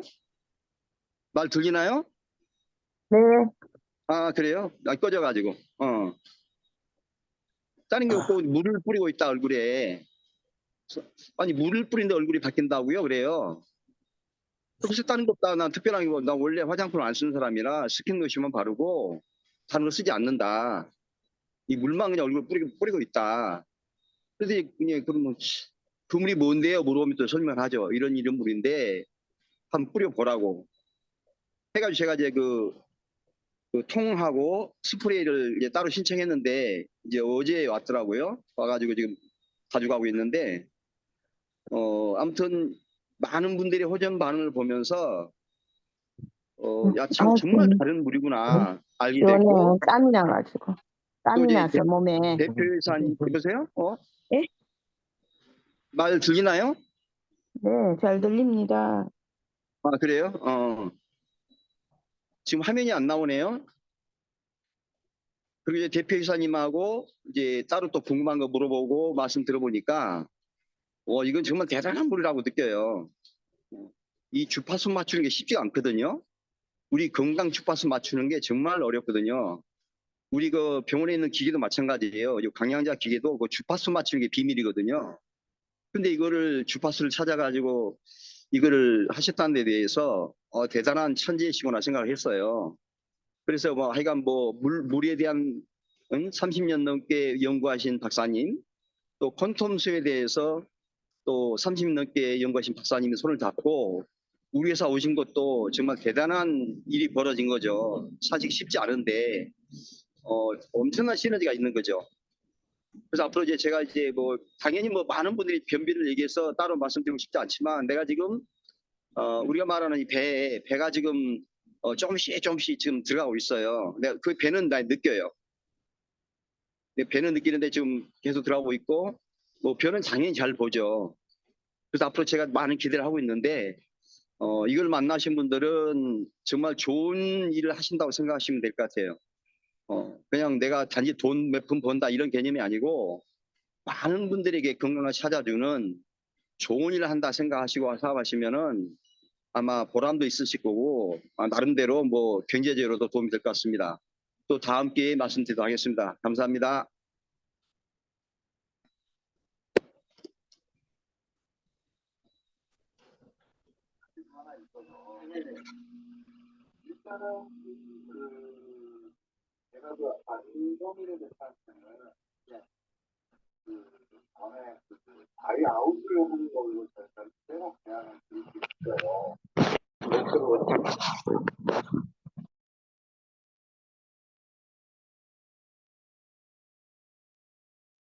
F: 말 들리나요?
E: 네.
F: 아, 그래요? 꺼져가지고. 다른 게 없고 물을 뿌리고 있다 얼굴에. 아니 물을 뿌리는데 얼굴이 바뀐다고요? 그래요. 글쎄 다른 거 없다. 난 특별한 거. 나 원래 화장품 안 쓰는 사람이라 스킨 로션만 바르고 다른 거 쓰지 않는다. 이 물만 그냥 얼굴 뿌리고 있다. 그래서 그냥 그러면 그 물이 뭔데요? 물어보면 또 설명하죠. 이런 물인데 한번 뿌려보라고. 해가지고 제가 이제 그 통하고 스프레이를 이제 따로 신청했는데 이제 어제 왔더라고요. 와가지고 지금 가져가고 있는데 아무튼 많은 분들이 호전 반응을 보면서 야, 참 정말 다른 물이구나 알게 됐고
E: 시원해. 땀이 나가지고.
F: 또
E: 땀이
F: 이제
E: 나서 몸에.
F: 대표이사님 여보세요?
E: 예?
F: 말 들리나요?
E: 네, 잘 들립니다.
F: 아, 그래요? 지금 화면이 안 나오네요. 그리고 이제 대표이사님하고 이제 따로 또 궁금한 거 물어보고 말씀 들어보니까 이건 정말 대단한 물이라고 느껴요. 이 주파수 맞추는 게 쉽지가 않거든요. 우리 건강 주파수 맞추는 게 정말 어렵거든요. 우리 그 병원에 있는 기계도 마찬가지예요. 이 강량자 기계도 그 주파수 맞추는 게 비밀이거든요. 근데 이거를 주파수를 찾아가지고 이거를 하셨다는 데 대해서 대단한 천재이시구나 생각을 했어요. 그래서 뭐 하여간 뭐 물에 대한 30년 넘게 연구하신 박사님, 또 퀀텀수에 대해서 또 30년 넘게 연구하신 박사님이 손을 잡고 우리 회사 오신 것도 정말 대단한 일이 벌어진 거죠. 사실 쉽지 않은데 엄청난 시너지가 있는 거죠. 그래서 앞으로 이제 제가 이제 뭐 당연히 뭐 많은 분들이 변비를 얘기해서 따로 말씀드리고 싶지 않지만 내가 지금 우리가 말하는 이 배가 지금 조금씩 지금 들어가고 있어요. 내가 그 배는 나 느껴요. 배는 느끼는데 지금 계속 들어가고 있고 뭐 변은 당연히 잘 보죠. 그래서 앞으로 제가 많은 기대를 하고 있는데 이걸 만나신 분들은 정말 좋은 일을 하신다고 생각하시면 될 것 같아요. 그냥 내가 단지 돈 몇 푼 번다 이런 개념이 아니고 많은 분들에게 건강을 찾아주는 좋은 일을 한다 생각하시고 사업하시면은 아마 보람도 있으실 거고 나름대로 뭐 경제적으로도 도움이 될 것 같습니다. 또 다음 기회에 말씀드리도록 하겠습니다. 감사합니다.